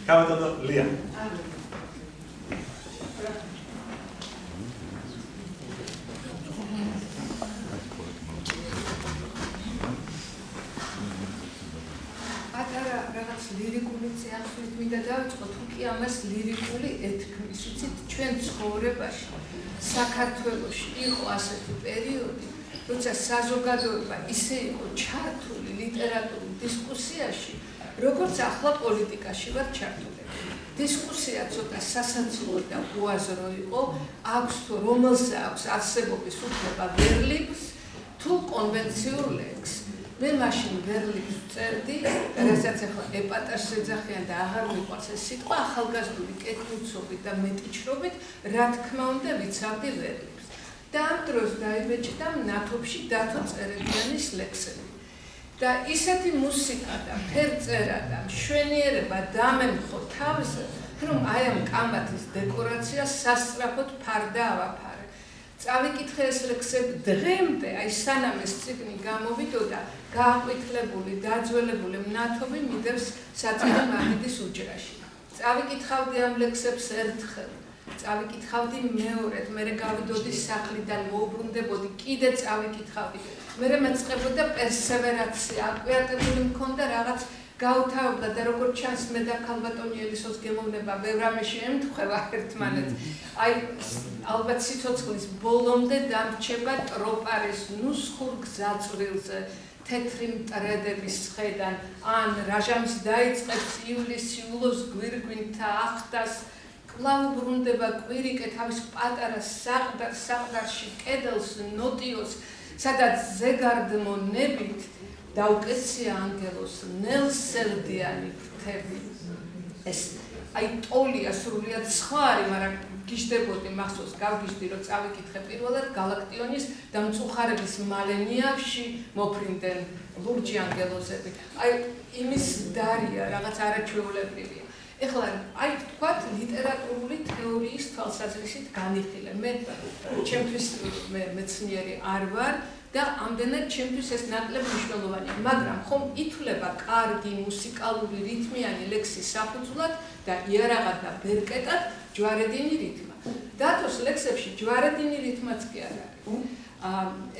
Kawatono Lia. ლირიკული წიაღწევით მინდა დავიწყოთ, თუ კი ამას ლირიკული ეთქმის. იცით, ჩვენ ცხოვრებაში, საქართველოში იყო ასეთი პერიოდი, როცა საზოგადოება ისე იყო ჩართული ლიტერატურულ დისკუსიაში, როგორც ახლა პოლიტიკაში ვარ ჩართული. დისკუსია ცოტა სასაცილო და უაზრო იყო, აქვს თუ რომელზე აქვს არსებობის უფლება ვერლიფს, თუ კონვენციურ ლექსს. მე მაშინ ვერლიფს ვწერდი, რასაც ახლა ეპატაშს ეძახიან და აღარ მიყვარს ეს სიტყვა, ახალგაზრდული კეთილცობით და მეტიჩრობით, რა თქმა უნდა ვიცავდი ვერლიფს. და ამ დროს დაიბეჭდა ნათობში დათო წერეთიანის ლექსები. და ისეთი მუსიკა და ფერწერა და მშვენიერება დამემხო თავზე, რომ აი ამ კამათის დეკორაცია სასწრაფოდ ფარდა ავაფარე. წავიკითხე ეს ლექსები დღემდე, აი სანამ ეს წიგნი გამოვიდოდა, გააყვითლებული, დაძველებული მნათობი მიდევს საწიგნო მაგიდის უჯრაში. წავიკითხავდი ამ ლექსებს ერთხელ, წავიკითხავდი მეორედ, მერე გავიდოდი სახლიდან, მოუბრუნდებოდი, კიდე წავიკითხავდი. მერე მეწყებოდა პერსევერაცია, აკვიატებული მქონდა რაღაც გავთავდა და როგორც ჩანს მე და ქალბატონი ელისოს გემოვნება ბევრ რამეში ემთხვევა ერთმანეთს. აი ალბათ სიცოცხლის ბოლომდე დამრჩება ტროპარის ნუსხურ გზაწვრილზე თეთრი მტრედების ხედან ან რაჟამის დაიწყებს ივლისი ულოს გვირგვინთა ახტას კვლავ ბრუნდება კვირიკე თავის პატარა საყდარში კედელს ნოტიოს სადაც ზეგარდმონებით დაუკეცია ანგელოს ნელსელდიანი ფრთები. ეს აი ტოლია სრულიად სხვა არის, მაგრამ გიждდებოდი მახსოვს გავგიждდი რომ წავიკითხე პირველად გალაქტიონის და მწუხარების მალენიავში მოფრინდნენ ლურჯი ანგელოზები. აი იმის დარია რაღაც არაჩვეულებრივია. ეხლა აი თქვათ ლიტერატურული თეორიის თვალსაზრისით განიხილე. მე ჩემთვის მეცნიერი არ ვარ და ამდენად ჩემთვის ეს ნაკლები მნიშვნელოვანია, მაგრამ ხომ ითვლება კარგი მუსიკალური რითმიანი ლექსის საფუძვლად და იარაღად და ბერკეტად ჯვარედინი რითმა. დათოს ლექსებში ჯვარედინი რითმაც კი არ არის.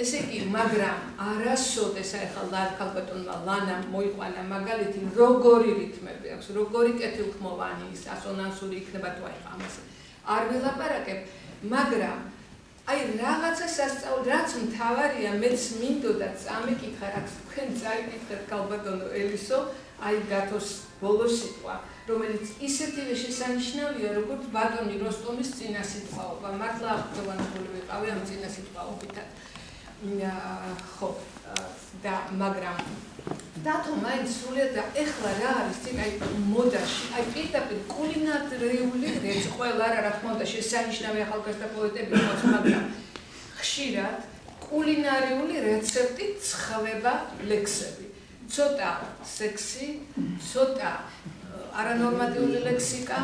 ესე იგი, მაგრამ არასოდეს ახლა ქალბატონმა ლანამ მოიყვანა მაგალითი, როგორი რითმები აქვს, როგორი კეთილხმოვანი ის ასონანსური იქნება თუ აი ამაზე. არ ვილაპარაკებ, მაგრამ აი რაღაცა სასწაული, რაც მთავარია, მეც მინდოდა წამიკითხა, რაც თქვენ წაიკითხეთ ქალბატონო ელისო, აი დათოს ბოლო სიტყვა, რომელიც ისეთივე შესანიშნავია, როგორც ბატონი როსტომის წინასიტყვაობა. მართლა აღფრთოვანებული ვიყავი ამ წინასიტყვაობითაც. ხო, და მაგრამ დათო მაინც სრულიად და ეხლა რა არის წინ აი მოდაში, აი პირდაპირ კულინარიული რეცეპტი, ყველა რა თქმა უნდა შესანიშნავი ახალგაზრდა პოეტები ყავს, მაგრამ ხშირად კულინარიული რეცეპტით ცხვება ლექსები. ცოტა სექსი, ცოტა არანორმატიული ლექსიკა,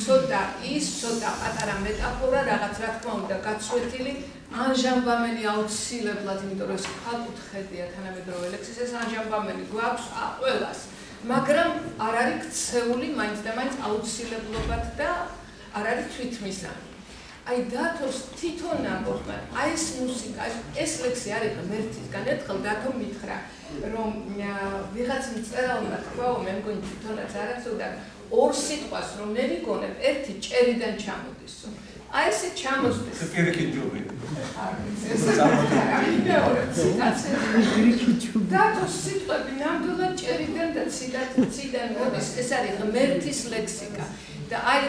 ცოტა ის, ცოტა პატარა მეტაფორა, რაღაც რა თქმა უნდა გაცვეთილი, ანჟამბამენი აუცილებლად, იმიტომ რომ ეს ქვაკუთხედია თანამედროვე ლექსის, ეს ანჟამბამენი გვაქვს ყველას, მაგრამ არ არის ქცეული მაინც და მაინც აუცილებლობად და არ არის თვითმისანი. აი დათოს თვითონ ამბობს, აი ეს მუსიკა, ეს ლექსი არის ღმერთისგან, ერთხელ დათომ მითხრა, რომ ვიღაც მწერალმა თქვაო, მე მგონი თვითონაც არაცოდა, ორ სიტყვას რომ მე ვიგონებ, ერთი ჭერიდან ჩამოდისო. აი ესე ჩამოსდეს. პირიქით ჯუბი. დათოს სიტყვები ნამდვილად ჭერიდან და ციდან მოდის, ეს არის ღმერთის ლექსიკა. და აი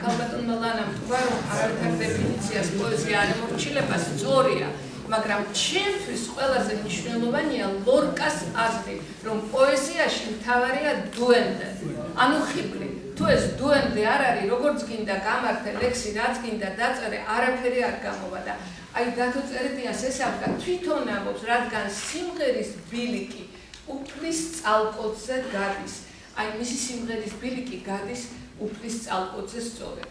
ქალბატონმა ლანამ თქვა, რომ არავითარ დეფინიციას პოეზია არ ემორჩილება, სწორია, მაგრამ ჩემთვის ყველაზე მნიშვნელოვანია ლორკას აზრი, რომ პოეზიაში მთავარია დუენდე, ანუ ხიბლი. თუ ეს დუენდე არ არის, როგორც გინდა გამართე ლექსი, რაც გინდა დაწერე, არაფერი არ გამოვა და აი დათო წერეთიანს ეს ამბა თვითონ ამბობს, რადგან სიმღერის ბილიკი უფლის წყალკოდზე გადის. აი მისი სიმღერის ბილიკი გადის უფლის წყალკოდზე სწორედ.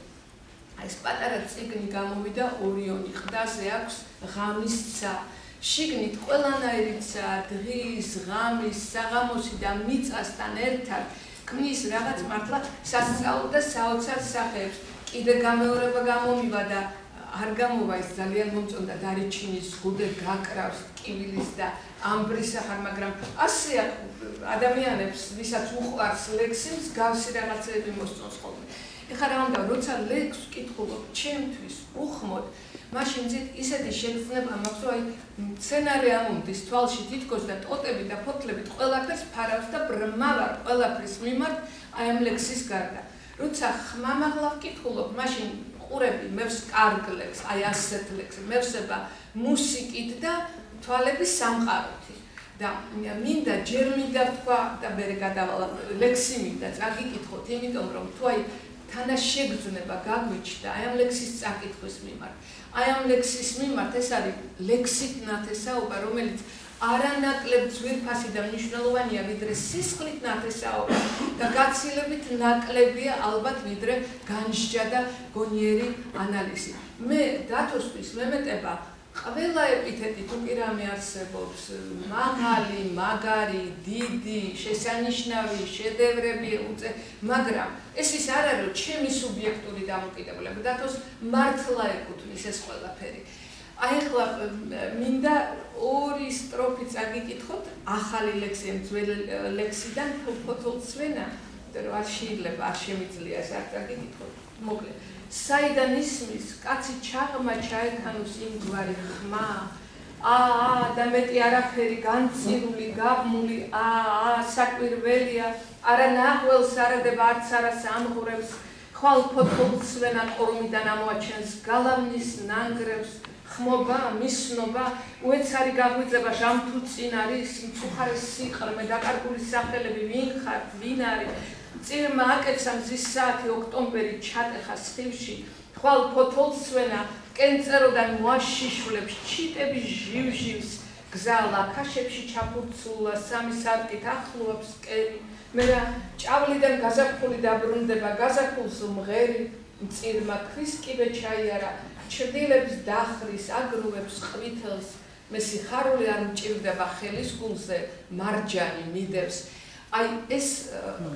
აი ეს პატარა წიგნი გამოვიდა ორიონი, ყდაზე აქვს ღამის ცა. შიგნით ყველანაირი ცა, დღის, ღამის, საღამოსი და მიწასთან ერთად ქმნის რაღაც მართლა სასწაულ და საოცარ სახეებს. კიდე გამეორება გამომივა და არ გამოვა ის ძალიან მომწონდა დარიჩინის გუდე გაკრავს ტკივილის და ამბრის ახარ, მაგრამ ასე ადამიანებს, ვისაც უყვარს ლექსი, მსგავსი რაღაცები მოსწონს ხოლმე. ეხლა რა უნდა, როცა ლექსს ვკითხულობ, ჩემთვის უხმოდ, მაშინ ისეთი შეგრძნება მაქვს, რომ აი სცენარი ამომდის თვალში თითქოს და ტოტები და ფოთლებით ყველაფერს ფარავს და ბრმა ვარ ყველაფრის მიმართ აი ამ ლექსის გარდა. როცა ხმამაღლა ვკითხულობ, მაშინ ყურები მევს კარგ ლექსს, აი ასეთ ლექსს, მევსება მუსიკით და თვალების სამყაროთი. და მინდა ჯერ მინდა თქვა და მე გადავალ ლექსი მინდა წაგიკითხოთ, იმიტომ რომ თუ აი თანაშეგრძნება გაგვიჩნდა აი ამ ლექსის წაკითხვის მიმართ. აი ამ ლექსის მიმართ ეს არის ლექსით ნათესაობა, რომელიც არანაკლებ ძვირფასი და მნიშვნელოვანია ვიდრე სისხლით ნათესაობა და გაცილებით ნაკლებია ალბათ ვიდრე განსჯა და გონიერი ანალიზი. მე დათოსთვის მემეტება ყველა ეპითეტი თუ კი რამე არსებობს, მაღალი, მაგარი, დიდი, შესანიშნავი, შედევრები უწე, მაგრამ ეს ის არ არის, რომ ჩემი სუბიექტური დამოკიდებულება, დათოს მართლა ეკუთვნის ეს ყველაფერი. აი ახლა მინდა ორი სტროფი წაგიკითხოთ, ახალი ლექსი, ძველი ლექსიდან ფოთოლცვენა, რომ არ შეიძლება, არ შემიძლია ეს არ წაგიკითხოთ, მოკლედ. საიდან ისმის, კაცი ჩაღმა ჩაექანოს იმგვარი ხმა, და მეტი არაფერი, განცირული, გაბმული, საკვირველია, არა ნახველს არადება, არც არას ამღვრევს, ხვალ ფოთოლცვენა ყორუმიდან ამოაჩენს გალავნის ნანგრევს, ხმობა, მისნობა, უეცარი გაგვიძება ჟამთუ წინ არის, მწუხარე სიყრმე, დაკარგული სახელები, ვინ ხართ, ვინ არის, წირმა აკეცა მზის საათი ოქტომბერი ჩატეხა სხივში, ხვალ ფოთოლცვენა კენწეროდან მოაშიშვლებს, ჩიტები ჟივ-ჟივს, გზა ლაქაშებში ჩაფურცულა, სამი სარკით ახლოებს კერი, მე რა ჭავლიდან გაზაფხული დაბრუნდება, გაზაფხულს მღერი, მწირმა ქვის კიბე ჩაიარა, ჩრდილებს დახრის, აგროვებს ყვითელს, მე სიხარული არ მჭირდება ხელის გულზე, მარჯანი მიდევს. აი ეს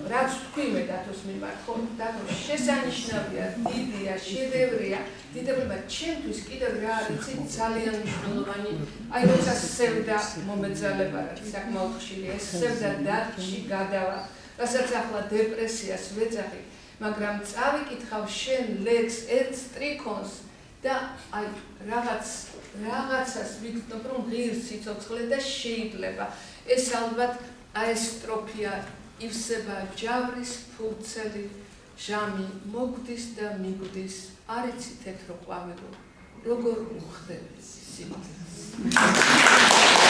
რაც თქვი მე დათოს მიმართ, ხო, დათო შესანიშნავია, დიდია, შედევრია, დიდებულება ჩემთვის კიდევ რა არის ძალიან მნიშვნელოვანი, აი როცა სევდა მომეძალება რაც საკმაოდ ხშირია, ეს სევდა დარჩი გადავა, რასაც ახლა დეპრესიას ვეძახი, მაგრამ წავიკითხავ შენ ლექსს, ერთ სტრიქონს და აი რაღაცას ვიგრძნობ, რომ ღირს სიცოცხლე და შეიძლება ეს ალბათ აესტროფია ივსება ჯავრის ფურცელი, ჟამი მოგდის და მიგვდის, არ იცით ეთრო ყვავილო, როგორ უხდები სიმართლეს.